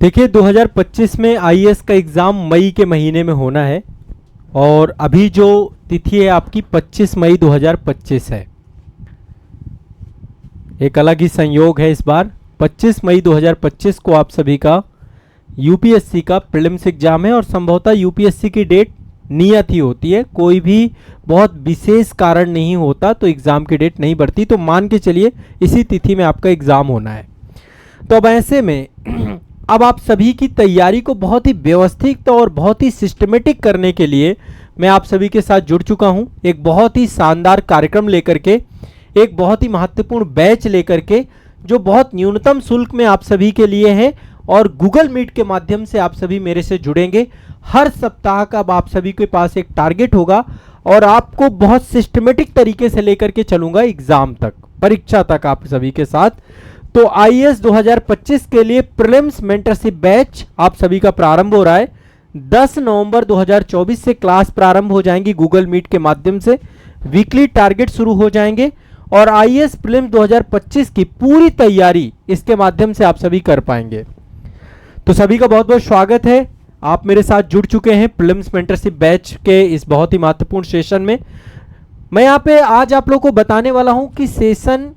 देखिए 2025 में आईएएस का एग्ज़ाम मई के महीने में होना है और अभी जो तिथि है आपकी 25 मई 2025 है। एक अलग ही संयोग है इस बार। 25 मई 2025 को आप सभी का यूपीएससी का प्रीलिम्स एग्जाम है और संभवतः यूपीएससी की डेट नियत ही होती है, कोई भी बहुत विशेष कारण नहीं होता तो एग्ज़ाम की डेट नहीं बढ़ती। तो मान के चलिए इसी तिथि में आपका एग्ज़ाम होना है। तो अब ऐसे में अब आप सभी की तैयारी को बहुत ही व्यवस्थित और बहुत ही सिस्टमेटिक करने के लिए मैं आप सभी के साथ जुड़ चुका हूं, एक बहुत ही शानदार कार्यक्रम लेकर के, एक बहुत ही महत्वपूर्ण बैच लेकर के, जो बहुत न्यूनतम शुल्क में आप सभी के लिए है और गूगल मीट के माध्यम से आप सभी मेरे से जुड़ेंगे। हर सप्ताह का अब आप सभी के पास एक टारगेट होगा और आपको बहुत सिस्टमेटिक तरीके से लेकर के चलूंगा एग्जाम तक, परीक्षा तक आप सभी के साथ। तो आईएएस 2025 के लिए प्रीलिम्स मेंटरशिप बैच आप सभी का प्रारंभ हो रहा है। 10 नवंबर 2024 से क्लास प्रारंभ हो जाएंगी गूगल मीट के माध्यम से, वीकली टारगेट शुरू हो जाएंगे और आईएएस प्रीलिम्स 2025 की पूरी तैयारी इसके माध्यम से आप सभी कर पाएंगे। तो सभी का बहुत बहुत स्वागत है, आप मेरे साथ जुड़ चुके हैं प्रीलिम्स मेंटरशिप बैच के इस बहुत ही महत्वपूर्ण सेशन में। मैं यहाँ पे आज आप लोगों को बताने वाला हूँ कि सेशन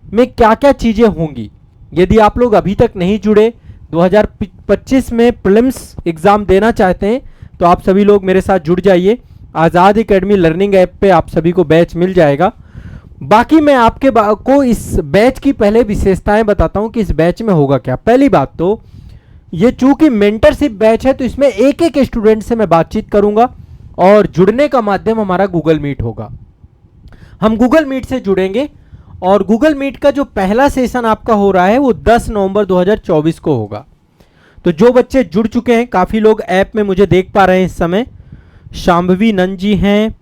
में क्या क्या चीज़ें होंगी। यदि आप लोग अभी तक नहीं जुड़े, 2025 में प्रीलिम्स एग्ज़ाम देना चाहते हैं तो आप सभी लोग मेरे साथ जुड़ जाइए। आज़ाद एकेडमी लर्निंग ऐप पे आप सभी को बैच मिल जाएगा। बाकी मैं आपके को इस बैच की पहले विशेषताएं बताता हूं कि इस बैच में होगा क्या। पहली बात तो ये चूंकि मेंटरशिप बैच है तो इसमें एक एक स्टूडेंट से मैं बातचीत करूंगा और जुड़ने का माध्यम हमारा गूगल मीट होगा। हम गूगल मीट से जुड़ेंगे और गूगल मीट का जो पहला सेशन आपका हो रहा है वो 10 नवंबर 2024 को होगा। तो जो बच्चे जुड़ चुके हैं, काफ़ी लोग ऐप में मुझे देख पा रहे हैं इस समय। शांभवी नंद जी हैं,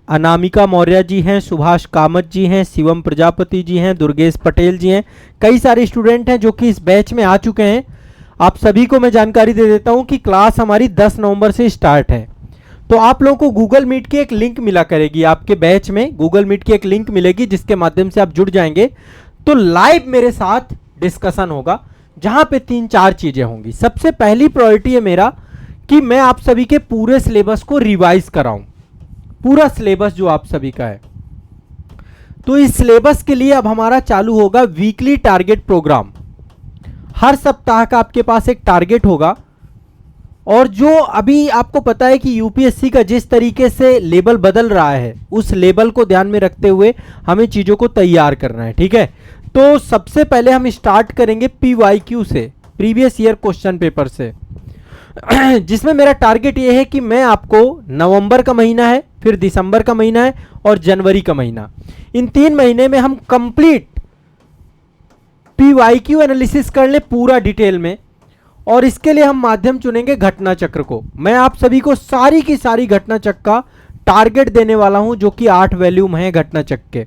अनामिका मौर्य जी हैं, सुभाष कामत जी हैं, शिवम प्रजापति जी हैं, दुर्गेश पटेल जी हैं। कई सारे स्टूडेंट हैं जो कि इस बैच में आ चुके हैं। आप सभी को मैं जानकारी दे देता हूं कि क्लास हमारी 10 नवंबर से स्टार्ट है। तो आप लोगों को गूगल मीट की एक लिंक मिला करेगी, आपके बैच में गूगल मीट की एक लिंक मिलेगी जिसके माध्यम से आप जुड़ जाएंगे। तो लाइव मेरे साथ डिस्कशन होगा जहां पे 3-4 चीजें होंगी। सबसे पहली प्रायोरिटी है मेरा कि मैं आप सभी के पूरे सिलेबस को रिवाइज कराऊं, पूरा सिलेबस जो आप सभी का है। तो इस सिलेबस के लिए अब हमारा चालू होगा वीकली टारगेट प्रोग्राम। हर सप्ताह का आपके पास एक टारगेट होगा और जो अभी आपको पता है कि यूपीएससी का जिस तरीके से लेवल बदल रहा है उस लेवल को ध्यान में रखते हुए हमें चीज़ों को तैयार करना है, ठीक है। तो सबसे पहले हम स्टार्ट करेंगे पीवाईक्यू से, प्रीवियस ईयर क्वेश्चन पेपर से, जिसमें मेरा टारगेट ये है कि मैं आपको नवंबर का महीना है, फिर दिसंबर का महीना है और जनवरी का महीना, इन 3 महीने में हम कंप्लीट पीवाईक्यू एनालिसिस कर ले पूरा डिटेल में। और इसके लिए हम माध्यम चुनेंगे घटना चक्र को। मैं आप सभी को सारी की सारी घटना चक्र का टारगेट देने वाला हूं जो कि 8 वॉल्यूम है घटना चक्र के।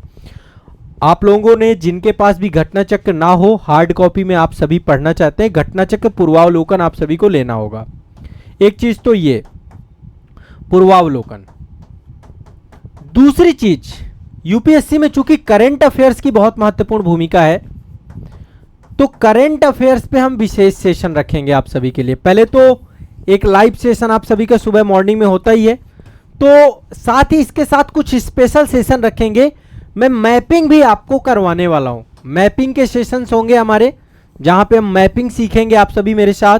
आप लोगों ने जिनके पास भी घटना चक्र ना हो, हार्ड कॉपी में आप सभी पढ़ना चाहते हैं, घटना चक्र पूर्वावलोकन आप सभी को लेना होगा। एक चीज तो ये पूर्वावलोकन। दूसरी चीज, यूपीएससी में चूंकि करंट अफेयर्स की बहुत महत्वपूर्ण भूमिका है तो करंट अफेयर्स पे हम विशेष सेशन रखेंगे आप सभी के लिए। पहले तो एक लाइव सेशन आप सभी का सुबह मॉर्निंग में होता ही है, तो साथ ही इसके साथ कुछ स्पेशल सेशन रखेंगे। मैं मैपिंग भी आपको करवाने वाला हूं। मैपिंग के सेशंस होंगे हमारे जहां पे हम मैपिंग सीखेंगे आप सभी मेरे साथ,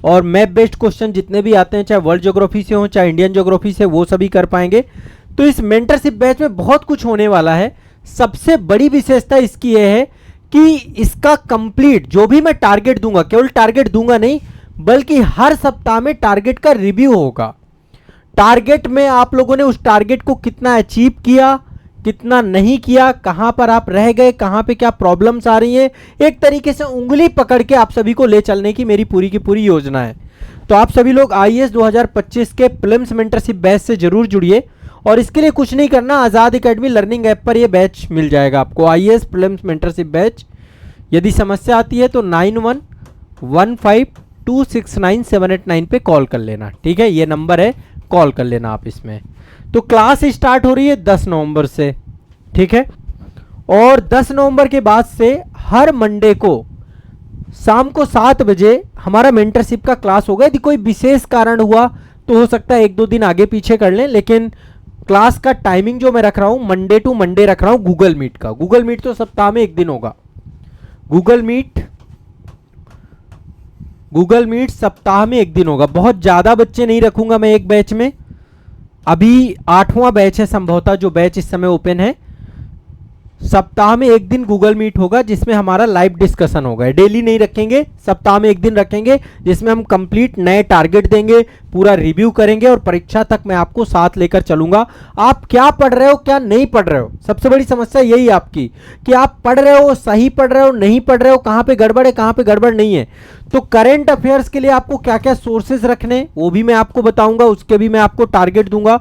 और मैप बेस्ड क्वेश्चन जितने भी आते हैं, चाहे वर्ल्ड ज्योग्राफी से हो चाहे इंडियन ज्योग्राफी से, वो सभी कर पाएंगे। तो इस मेंटरशिप बैच में बहुत कुछ होने वाला है। सबसे बड़ी विशेषता इसकी यह है कि इसका कंप्लीट जो भी मैं टारगेट दूंगा, केवल टारगेट दूंगा नहीं बल्कि हर सप्ताह में टारगेट का रिव्यू होगा। टारगेट में आप लोगों ने उस टारगेट को कितना अचीव किया, कितना नहीं किया, कहां पर आप रह गए, कहां पे क्या प्रॉब्लम्स आ रही हैं, एक तरीके से उंगली पकड़ के आप सभी को ले चलने की मेरी पूरी की पूरी योजना है। तो आप सभी लोग आईएएस 2025 के प्रीलिम्स मेंटरशिप बैच से जरूर जुड़िए और इसके लिए कुछ नहीं करना, आज़ाद एकेडमी लर्निंग ऐप पर ये बैच मिल जाएगा आपको, आईएएस प्रीलिम्स मेंटरशिप बैच। यदि समस्या आती है तो 9115269789 पे कॉल कर लेना, ठीक है, ये नंबर है, कॉल कर लेना आप इसमें। तो क्लास स्टार्ट हो रही है 10 नवंबर से, ठीक है, और 10 नवंबर के बाद से हर मंडे को शाम को 7 बजे हमारा मेंटरशिप का क्लास होगा। यदि कोई विशेष कारण हुआ तो हो सकता है 1-2 दिन आगे पीछे कर लें, लेकिन क्लास का टाइमिंग जो मैं रख रहा हूं मंडे टू मंडे रख रहा हूं गूगल मीट का। गूगल मीट तो सप्ताह में 1 दिन होगा। गूगल मीट सप्ताह में 1 दिन होगा। बहुत ज्यादा बच्चे नहीं रखूंगा मैं एक बैच में। अभी 8वां बैच है संभवतः जो बैच इस समय ओपन है। सप्ताह में 1 दिन गूगल मीट होगा जिसमें हमारा लाइव डिस्कशन होगा। डेली नहीं रखेंगे, सप्ताह में 1 दिन रखेंगे जिसमें हम कंप्लीट नए टारगेट देंगे, पूरा रिव्यू करेंगे और परीक्षा तक मैं आपको साथ लेकर चलूंगा। आप क्या पढ़ रहे हो क्या नहीं पढ़ रहे हो, सबसे बड़ी समस्या यही है आपकी कि आप पढ़ रहे हो, सही पढ़ रहे हो, नहीं पढ़ रहे हो, कहां पे गड़बड़ है कहां पे गड़बड़ नहीं है। तो करंट अफेयर्स के लिए आपको क्या क्या सोर्सेज रखने वो भी मैं आपको बताऊंगा, उसके भी मैं आपको टारगेट दूंगा।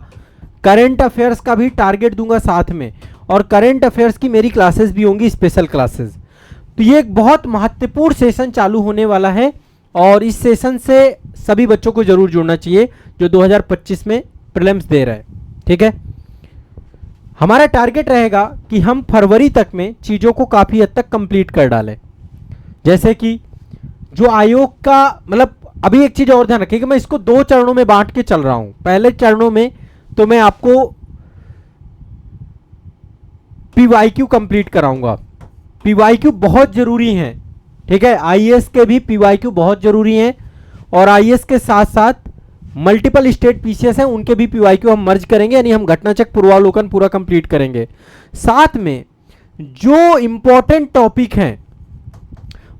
करंट अफेयर्स का भी टारगेट दूंगा साथ में, और करंट अफेयर्स की मेरी क्लासेस भी होंगी, स्पेशल क्लासेस। तो ये एक बहुत महत्वपूर्ण सेशन चालू होने वाला है और इस सेशन से सभी बच्चों को जरूर जुड़ना चाहिए जो 2025 में प्रीलिम्स दे रहे हैं। ठीक है, हमारा टारगेट रहेगा कि हम फरवरी तक में चीजों को काफी हद तक कंप्लीट कर डालें। जैसे कि जो आयोग का मतलब, अभी एक चीज और ध्यान रखिएगा, मैं इसको 2 चरणों में बांट के चल रहा हूं। पहले चरणों में तो मैं आपको पीवाईक्यू कंप्लीट कराऊंगा। पीवाईक्यू बहुत जरूरी है। ठीक है, आईएएस के भी पीवाईक्यू बहुत जरूरी हैं और आईएएस के साथ साथ मल्टीपल स्टेट पीसीएस हैं उनके भी पीवाईक्यू हम मर्ज करेंगे, यानी हम घटनाचक्र पूर्वावलोकन पूरा कंप्लीट करेंगे। साथ में जो इंपॉर्टेंट टॉपिक हैं,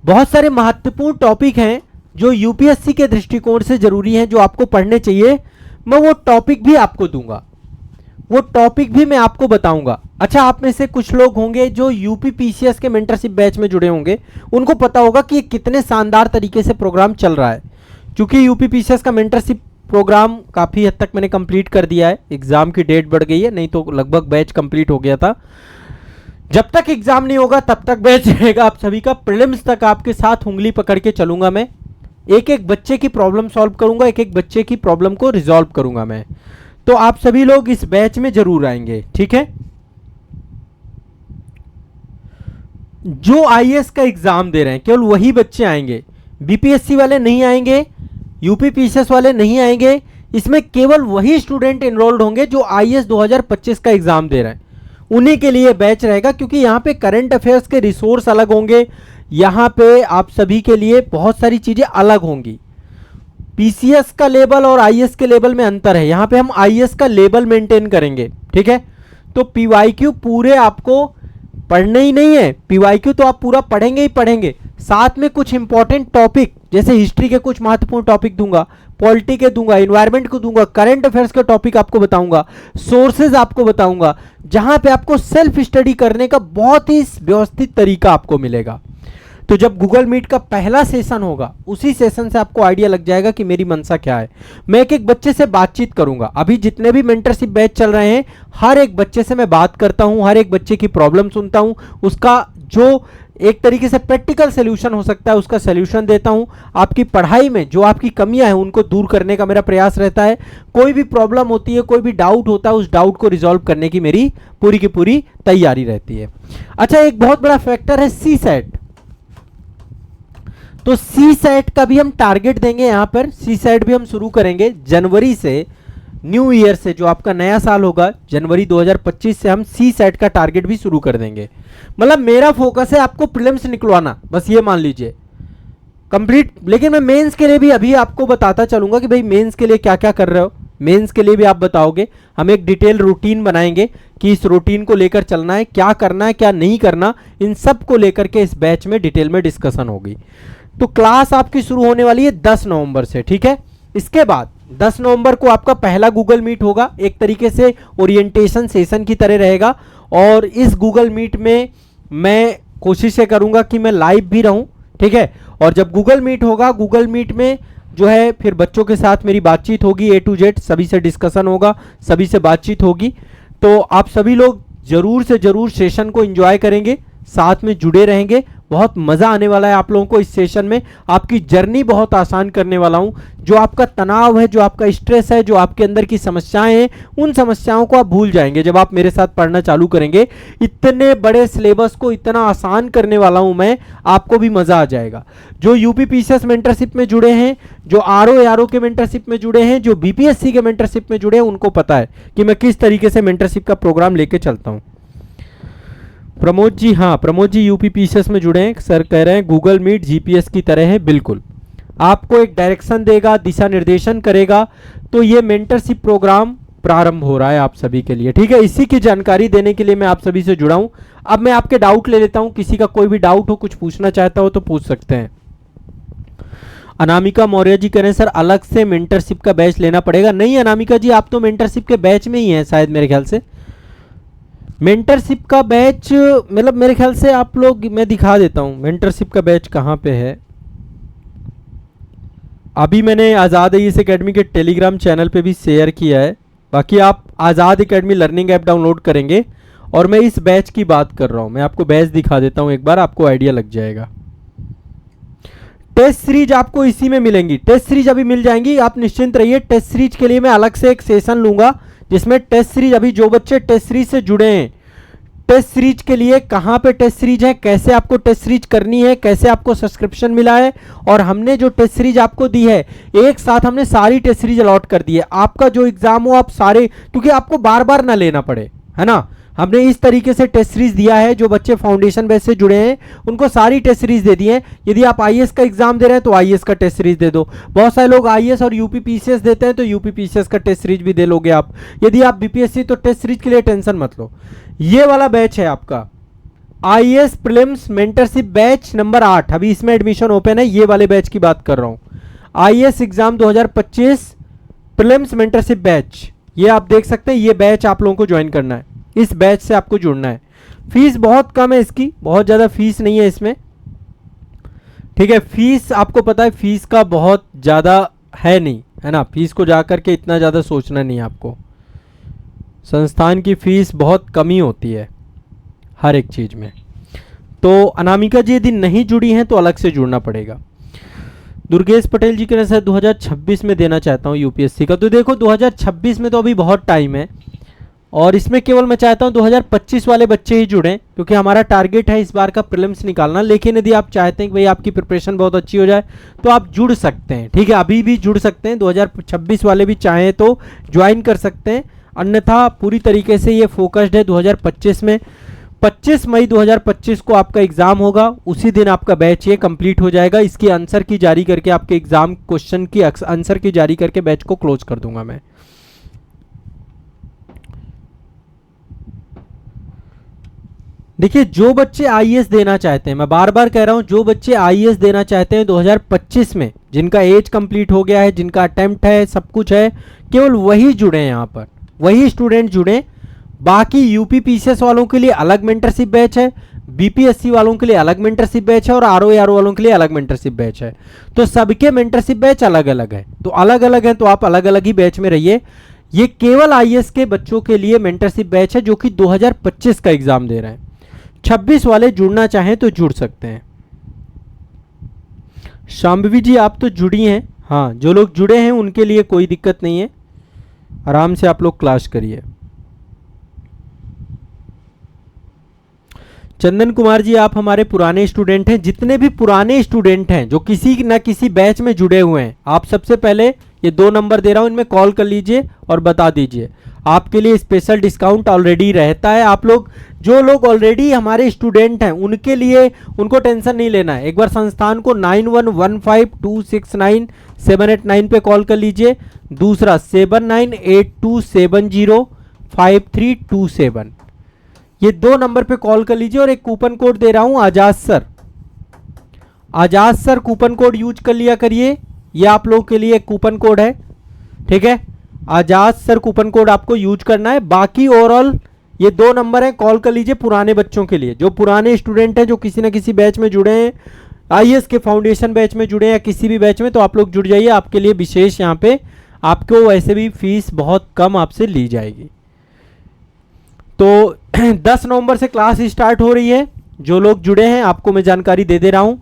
बहुत सारे महत्वपूर्ण टॉपिक हैं जो यूपीएससी के दृष्टिकोण से जरूरी हैं, जो आपको पढ़ने चाहिए, मैं वो टॉपिक भी आपको दूंगा, वो टॉपिक भी मैं आपको बताऊंगा। अच्छा, आप में से कुछ लोग होंगे जो यूपी पीसीएस के मेंटरशिप बैच में जुड़े होंगे, उनको पता होगा कि कितने शानदार तरीके से प्रोग्राम चल रहा है। क्योंकि यूपी पीसीएस का मेंटरशिप प्रोग्राम काफ़ी हद तक मैंने कंप्लीट कर दिया है। एग्जाम की डेट बढ़ गई है, नहीं तो लगभग बैच कंप्लीट हो गया था। जब तक एग्जाम नहीं होगा तब तक बैच रहेगा आप सभी का। प्रीलिम्स तक आपके साथ उंगली पकड़ के चलूंगा मैं, एक एक बच्चे की प्रॉब्लम सॉल्व करूंगा, एक एक बच्चे की प्रॉब्लम को रिजॉल्व करूंगा मैं। तो आप सभी लोग इस बैच में जरूर आएंगे। ठीक है, जो आईएएस का एग्जाम दे रहे हैं केवल वही बच्चे आएंगे, बीपीएससी वाले नहीं आएंगे, यूपी पीसीएस वाले नहीं आएंगे। इसमें केवल वही स्टूडेंट एनरोल्ड होंगे जो आईएएस 2025 का एग्जाम दे रहे हैं, उन्हीं के लिए बैच रहेगा। क्योंकि यहाँ पे करंट अफेयर्स के रिसोर्स अलग होंगे, यहाँ पे आप सभी के लिए बहुत सारी चीजें अलग होंगी। पीसीएस का लेवल और आईएएस के लेवल में अंतर है, यहाँ पे हम आईएएस का लेवल मेंटेन करेंगे। ठीक है, तो पीवाईक्यू पूरे आपको पढ़ने ही नहीं है, पीवाईक्यू तो आप पूरा पढ़ेंगे ही पढ़ेंगे, साथ में कुछ इंपॉर्टेंट टॉपिक जैसे हिस्ट्री के कुछ महत्वपूर्ण टॉपिक दूंगा, पॉलिटी के दूंगा, इन्वायरमेंट को दूंगा, करंट अफेयर्स के टॉपिक आपको बताऊंगा, सोर्सेज आपको बताऊंगा, जहां पे आपको सेल्फ स्टडी करने का बहुत ही व्यवस्थित तरीका आपको मिलेगा। तो जब गूगल मीट का पहला सेशन होगा उसी सेशन से आपको आइडिया लग जाएगा कि मेरी मंशा क्या है। मैं एक एक बच्चे से बातचीत करूंगा। अभी जितने भी मेंटरशिप बैच चल रहे हैं हर एक बच्चे से मैं बात करता हूं, हर एक बच्चे की प्रॉब्लम सुनता हूं, उसका जो एक तरीके से प्रैक्टिकल सोल्यूशन हो सकता है उसका सोल्यूशन देता हूं। आपकी पढ़ाई में जो आपकी कमियां हैं उनको दूर करने का मेरा प्रयास रहता है। कोई भी प्रॉब्लम होती है, कोई भी डाउट होता है, उस डाउट को रिजॉल्व करने की मेरी पूरी की पूरी तैयारी रहती है। अच्छा, एक बहुत बड़ा फैक्टर है सी सेट। तो सी सेट का भी हम टारगेट देंगे। यहां पर सी सेट भी हम शुरू करेंगे जनवरी से, न्यू ईयर से, जो आपका नया साल होगा जनवरी 2025 से हम सी सेट का टारगेट भी शुरू कर देंगे। मतलब मेरा फोकस है आपको प्रीलिम्स निकलवाना, बस ये मान लीजिए कंप्लीट। लेकिन मैं मेंस के लिए भी अभी आपको बताता चलूंगा कि भाई मेंस के लिए क्या क्या कर रहे हो, मेंस के लिए भी आप बताओगे। हम एक डिटेल रूटीन बनाएंगे कि इस रूटीन को लेकर चलना है, क्या करना है क्या नहीं करना, इन सब को लेकर के इस बैच में डिटेल में डिस्कशन होगी। तो क्लास आपकी शुरू होने वाली है 10 नवंबर से। ठीक है, इसके बाद 10 नवंबर को आपका पहला गूगल मीट होगा, एक तरीके से ओरिएंटेशन सेशन की तरह रहेगा। और इस गूगल मीट में मैं कोशिश करूंगा कि मैं लाइव भी रहूं। ठीक है, और जब गूगल मीट होगा, गूगल मीट में जो है फिर बच्चों के साथ मेरी बातचीत होगी, A to Z सभी से डिस्कशन होगा, सभी से बातचीत होगी। तो आप सभी लोग जरूर से जरूर सेशन को एंजॉय करेंगे, साथ में जुड़े रहेंगे। बहुत मज़ा आने वाला है आप लोगों को इस सेशन में। आपकी जर्नी बहुत आसान करने वाला हूं। जो आपका तनाव है, जो आपका स्ट्रेस है, जो आपके अंदर की समस्याएं हैं, उन समस्याओं को आप भूल जाएंगे जब आप मेरे साथ पढ़ना चालू करेंगे। इतने बड़े सिलेबस को इतना आसान करने वाला हूं मैं, आपको भी मज़ा आ जाएगा। जो यूपीपीसीएस मेंटरशिप में जुड़े हैं, जो आरओ के मेंटरशिप में जुड़े हैं, जो बीपीएससी के मेंटरशिप में जुड़े हैं, उनको पता है कि मैं किस तरीके से मेंटरशिप का प्रोग्राम लेके चलता हूं। प्रमोद जी, हाँ प्रमोद जी यूपीपीसीएस में जुड़े हैं। सर कह रहे हैं गूगल मीट जीपीएस की तरह है। बिल्कुल, आपको एक डायरेक्शन देगा, दिशा निर्देशन करेगा। तो ये मेंटरशिप प्रोग्राम प्रारंभ हो रहा है आप सभी के लिए, ठीक है। इसी की जानकारी देने के लिए मैं आप सभी से जुड़ा हूं। अब मैं आपके डाउट ले लेता हूं। किसी का कोई भी डाउट हो, कुछ पूछना चाहता हो तो पूछ सकते हैं। अनामिका मौर्य जी कह रहे हैं सर अलग से मेंटरशिप का बैच लेना पड़ेगा। नहीं अनामिका जी, आप तो मेंटरशिप के बैच में ही हैं शायद, मेरे ख्याल से। मेंटरशिप का बैच मतलब मेरे ख्याल से आप लोग, मैं दिखा देता हूं मेंटरशिप का बैच कहां पे है। अभी मैंने आज़ाद आईएएस एकेडमी के टेलीग्राम चैनल पे भी शेयर किया है। बाकी आप आज़ाद एकेडमी लर्निंग ऐप डाउनलोड करेंगे और मैं इस बैच की बात कर रहा हूं। मैं आपको बैच दिखा देता हूं एक बार, आपको आइडिया लग जाएगा। टेस्ट सीरीज आपको इसी में मिलेंगी। टेस्ट सीरीज अभी मिल जाएंगी, आप निश्चिंत रहिए। टेस्ट सीरीज के लिए मैं अलग से एक सेशन लूंगा जिसमें टेस्ट सीरीज, अभी जो बच्चे टेस्ट सीरीज से जुड़े हैं, टेस्ट सीरीज के लिए कहां पे टेस्ट सीरीज है, कैसे आपको टेस्ट सीरीज करनी है, कैसे आपको सब्सक्रिप्शन मिला है, और हमने जो टेस्ट सीरीज आपको दी है एक साथ हमने सारी टेस्ट सीरीज अलॉट कर दी है। आपका जो एग्जाम हो आप सारे, क्योंकि आपको बार बार ना लेना पड़े, है ना। हमने इस तरीके से टेस्ट सीरीज दिया है। जो बच्चे फाउंडेशन बेस से जुड़े हैं उनको सारी टेस्ट सीरीज दे दी है। यदि आप आईएएस का एग्जाम दे रहे हैं तो आईएएस का टेस्ट सीरीज दे दो। बहुत सारे लोग आईएएस और यूपीपीसीएस देते हैं तो यूपीपीसीएस का टेस्ट सीरीज भी दे लोगे आप। यदि आप बीपीएससी, तो टेस्ट सीरीज के लिए टेंशन मत लो। ये वाला बैच है आपका IAS prelims mentorship batch number 8। अभी इसमें एडमिशन ओपन है। ये वाले बैच की बात कर रहा हूं, IAS exam 2025 prelims mentorship batch. ये आप देख सकते हैं, ये बैच आप लोगों को ज्वाइन करना है। इस बैच से आपको जुड़ना है। फीस बहुत कम है इसकी, बहुत ज़्यादा फीस नहीं है इसमें, ठीक है। फीस आपको पता है, फीस का बहुत ज़्यादा है नहीं, है ना। फीस को जाकर के इतना ज़्यादा सोचना नहीं आपको। संस्थान की फीस बहुत कम ही होती है हर एक चीज़ में। तो अनामिका जी यदि नहीं जुड़ी हैं तो अलग से जुड़ना पड़ेगा। दुर्गेश पटेल जी के साथ 2026 में देना चाहता हूँ यूपीएससी का। तो देखो 2026 में तो अभी बहुत टाइम है, और इसमें केवल मैं चाहता हूं 2025 वाले बच्चे ही जुड़ें, क्योंकि हमारा टारगेट है इस बार का प्रीलिम्स निकालना। लेकिन यदि आप चाहते हैं कि भाई आपकी प्रिपरेशन बहुत अच्छी हो जाए तो आप जुड़ सकते हैं, ठीक है। अभी भी जुड़ सकते हैं, 2026 वाले भी चाहें तो ज्वाइन कर सकते हैं। अन्यथा पूरी तरीके से ये फोकस्ड है 2025 में। 25 मई 2025 को आपका एग्जाम होगा, उसी दिन आपका बैच ये कंप्लीट हो जाएगा। इसकी आंसर की जारी करके, आपके एग्जाम क्वेश्चन की आंसर की जारी करके बैच को क्लोज कर दूंगा मैं। देखिए जो बच्चे आईएएस देना चाहते हैं, मैं बार बार कह रहा हूं, जो बच्चे आईएएस देना चाहते हैं 2025 में, जिनका एज कंप्लीट हो गया है, जिनका अटेम्प्ट है, सब कुछ है, केवल वही जुड़े यहाँ पर, वही स्टूडेंट जुड़े। बाकी यूपीपीसीएस वालों के लिए अलग मेंटरशिप बैच है, बीपीएससी वालों के लिए अलग मेंटरशिप बैच है, और आरओ वालों के लिए अलग मेंटरशिप बैच है। तो सबके मेंटरशिप बैच अलग अलग है, तो अलग अलग है, तो आप अलग अलग ही बैच में रहिए। ये केवल आईएएस के बच्चों के लिए मेंटरशिप बैच है जो कि 2025 का एग्जाम दे रहे हैं। 26 वाले जुड़ना चाहें तो जुड़ सकते हैं। शाम्भवी जी आप तो जुड़ी हैं, हाँ जो लोग जुड़े हैं उनके लिए कोई दिक्कत नहीं है, आराम से आप लोग क्लास करिए। चंदन कुमार जी आप हमारे पुराने स्टूडेंट हैं। जितने भी पुराने स्टूडेंट हैं जो किसी न किसी बैच में जुड़े हुए हैं, आप सबसे पहले ये 2 नंबर दे रहा हूं, इनमें कॉल कर लीजिए और बता दीजिए। आपके लिए स्पेशल डिस्काउंट ऑलरेडी रहता है। आप लोग, जो लोग ऑलरेडी हमारे स्टूडेंट हैं, उनके लिए, उनको टेंशन नहीं लेना है। एक बार संस्थान को 9115269789 पे कॉल कर लीजिए। दूसरा 7982705327, ये 2 नंबर पे कॉल कर लीजिए। और एक कूपन कोड दे रहा हूं, आजाद सर, आजाद सर कूपन कोड यूज कर लिया करिए। ये आप लोगों के लिए एक कूपन कोड है, ठीक है। आजाद सर कूपन कोड आपको यूज करना है। बाकी ओवरऑल ये 2 नंबर है, कॉल कर लीजिए पुराने बच्चों के लिए। जो पुराने स्टूडेंट हैं, जो किसी ना किसी बैच में जुड़े हैं, आईएएस के फाउंडेशन बैच में जुड़े हैं या किसी भी बैच में, तो आप लोग जुड़ जाइए। आपके लिए विशेष यहाँ पे आपको वैसे भी फीस बहुत कम आपसे ली जाएगी। तो 10 नवंबर से क्लास स्टार्ट हो रही है। जो लोग जुड़े हैं आपको मैं जानकारी दे दे रहा हूं।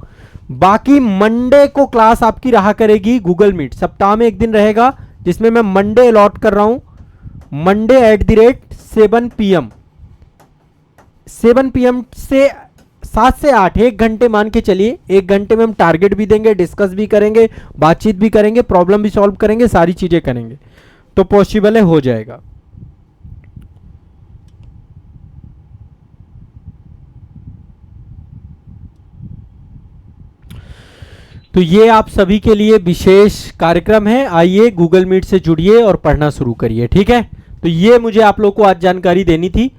बाकी मंडे को क्लास आपकी रहा करेगी गूगल मीट, सप्ताह में एक दिन रहेगा जिसमें मैं मंडे अलॉट कर रहा हूं, मंडे @7 PM, 7 PM से 7 से 8, 1 घंटे मान के चलिए। 1 घंटे में हम टारगेट भी देंगे, डिस्कस भी करेंगे, बातचीत भी करेंगे, प्रॉब्लम भी सॉल्व करेंगे, सारी चीजें करेंगे, तो पॉसिबल है, हो जाएगा। तो ये आप सभी के लिए विशेष कार्यक्रम है। आइए गूगल मीट से जुड़िए और पढ़ना शुरू करिए, ठीक है। तो ये मुझे आप लोगों को आज जानकारी देनी थी।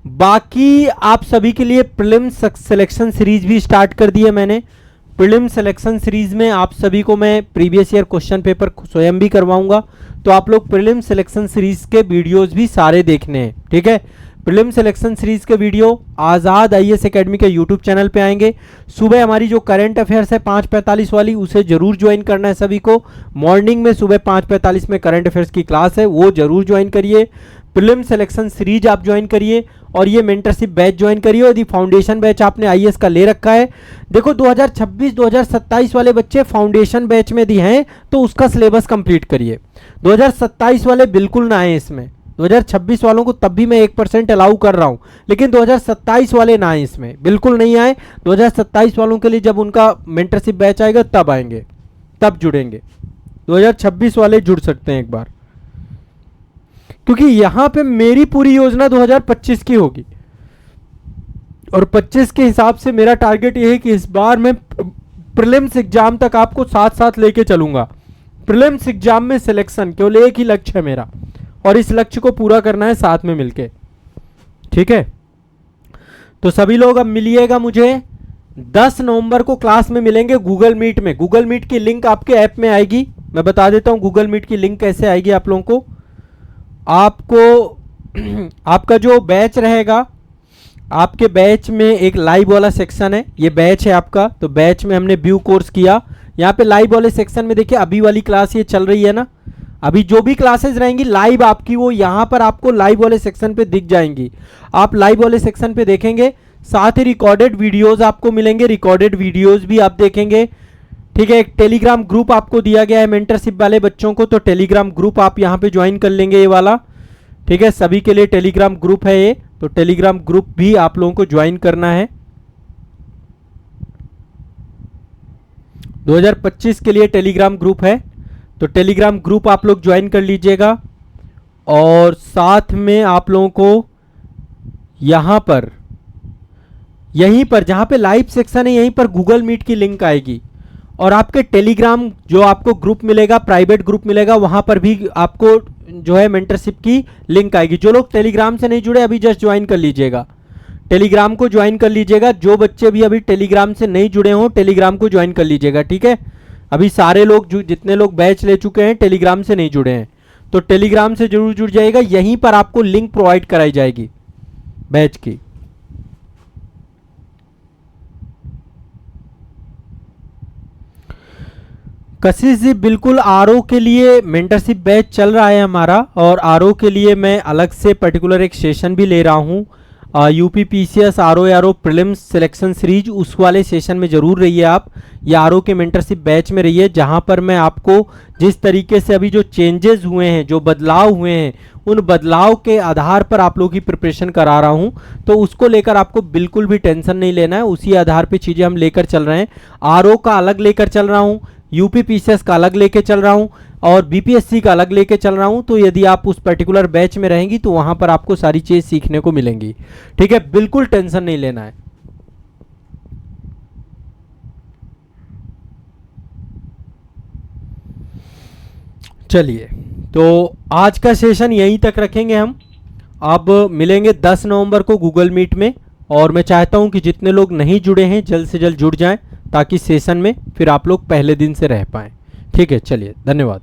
बाकी आप सभी के लिए प्रीलिम्स सिलेक्शन सीरीज भी स्टार्ट कर दी है मैंने। प्रीलिम्स सिलेक्शन सीरीज में आप सभी को मैं प्रीवियस ईयर क्वेश्चन पेपर स्वयं भी करवाऊंगा, तो आप लोग प्रीलिम्स सिलेक्शन सीरीज के वीडियोस भी सारे देखने हैं, ठीक है। प्रीलिम्स सिलेक्शन सीरीज के वीडियो आज़ाद IAS एकेडमी के यूट्यूब चैनल पे आएंगे। सुबह हमारी जो करंट अफेयर्स है 5:45 वाली, उसे जरूर ज्वाइन करना है सभी को। मॉर्निंग में सुबह 5:45 में करंट अफेयर्स की क्लास है, वो जरूर ज्वाइन करिए। प्रीलिम्स सिलेक्शन सीरीज आप ज्वाइन करिए और ये मेंटरशिप बैच ज्वाइन करिए। यदि फाउंडेशन बैच आपने IAS का ले रखा है, देखो 2026-2027 वाले बच्चे फाउंडेशन बैच में दी हैं तो उसका सिलेबस कंप्लीट करिए। 2027 वाले बिल्कुल ना आए इसमें, 2026 वालों को तब भी मैं 1% अलाउ कर रहा हूं, लेकिन 2027 वाले ना आए इसमें, बिल्कुल नहीं आए। 2027 वालों के लिए जब उनका मेंटरशिप बैच आएगा तब आएंगे, तब जुड़ेंगे। 2026 वाले जुड़ सकते हैं एक बार, क्योंकि यहां पे मेरी पूरी योजना 2025 की होगी और 25 के हिसाब से मेरा टारगेट ये है कि इस बार मैं प्रीलिम्स एग्जाम तक आपको साथ साथ लेके चलूंगा। प्रीलिम्स एग्जाम में सिलेक्शन केवल एक ही लक्ष्य है मेरा, और इस लक्ष्य को पूरा करना है साथ में मिलके, ठीक है। तो सभी लोग अब मिलिएगा मुझे 10 नवंबर को क्लास में मिलेंगे गूगल मीट में। गूगल मीट की लिंक आपके ऐप में आएगी, मैं बता देता हूं गूगल मीट की लिंक कैसे आएगी आप लोगों को। आपको आपका जो बैच रहेगा, आपके बैच में एक लाइव वाला सेक्शन है, ये बैच है आपका, तो बैच में हमने व्यू कोर्स किया। यहाँ पे लाइव वाले सेक्शन में देखिए अभी वाली क्लास ये चल रही है ना, अभी जो भी क्लासेस रहेंगी लाइव आपकी, वो यहाँ पर आपको लाइव वाले सेक्शन पे दिख जाएंगी। आप लाइव वाले सेक्शन पे देखेंगे, साथ ही रिकॉर्डेड वीडियोस आपको मिलेंगे, रिकॉर्डेड वीडियोस भी आप देखेंगे, ठीक है। एक टेलीग्राम ग्रुप आपको दिया गया है मेंटरशिप वाले बच्चों को, तो टेलीग्राम ग्रुप आप यहाँ पे ज्वाइन कर लेंगे, ये वाला, ठीक है। सभी के लिए टेलीग्राम ग्रुप है ये, तो टेलीग्राम ग्रुप भी आप लोगों को ज्वाइन करना है। 2025 के लिए टेलीग्राम ग्रुप है, तो टेलीग्राम ग्रुप आप लोग ज्वाइन कर लीजिएगा। और साथ में आप लोगों को यहाँ पर, यहीं पर जहाँ पे लाइव सेक्शन है, यहीं पर गूगल मीट की लिंक आएगी और आपके टेलीग्राम जो आपको ग्रुप मिलेगा, प्राइवेट ग्रुप मिलेगा, वहाँ पर भी आपको जो है मेंटरशिप की लिंक आएगी। जो लोग टेलीग्राम से नहीं जुड़े अभी जस्ट ज्वाइन कर लीजिएगा, टेलीग्राम को ज्वाइन कर लीजिएगा। जो बच्चे भी अभी टेलीग्राम से नहीं जुड़े हों टेलीग्राम को ज्वाइन कर लीजिएगा, ठीक है। अभी सारे लोग जितने लोग बैच ले चुके हैं टेलीग्राम से नहीं जुड़े हैं, तो टेलीग्राम से जरूर जुड़ जाइएगा। यहीं पर आपको लिंक प्रोवाइड कराई जाएगी बैच की। कशिश जी बिल्कुल, आरओ के लिए मेंटरशिप बैच चल रहा है हमारा, और आरओ के लिए मैं अलग से पर्टिकुलर एक सेशन भी ले रहा हूँ। UP PCS RO prelims selection series, उस वाले सेशन में जरूर रहिए आप, या आरओ के मेंटरशिप बैच में रहिए, जहाँ पर मैं आपको जिस तरीके से अभी जो चेंजेस हुए हैं, जो बदलाव हुए हैं, उन बदलाव के आधार पर आप लोगों की प्रिपरेशन करा रहा हूँ। तो उसको लेकर आपको बिल्कुल भी टेंशन नहीं लेना है, उसी आधार पर चीज़ें हम लेकर चल रहे हैं। आरओ का अलग लेकर चल रहा हूँ, यूपी PCS का अलग लेके चल रहा हूं, और BPSC का अलग लेके चल रहा हूं। तो यदि आप उस पर्टिकुलर बैच में रहेंगी तो वहां पर आपको सारी चीज सीखने को मिलेंगी, ठीक है। बिल्कुल टेंशन नहीं लेना है। चलिए, तो आज का सेशन यहीं तक रखेंगे हम। अब मिलेंगे 10 नवंबर को गूगल मीट में, और मैं चाहता हूं कि जितने लोग नहीं जुड़े हैं जल्द से जल्द जुड़ जाएं, ताकि सेशन में फिर आप लोग पहले दिन से रह पाएं, ठीक है। चलिए, धन्यवाद।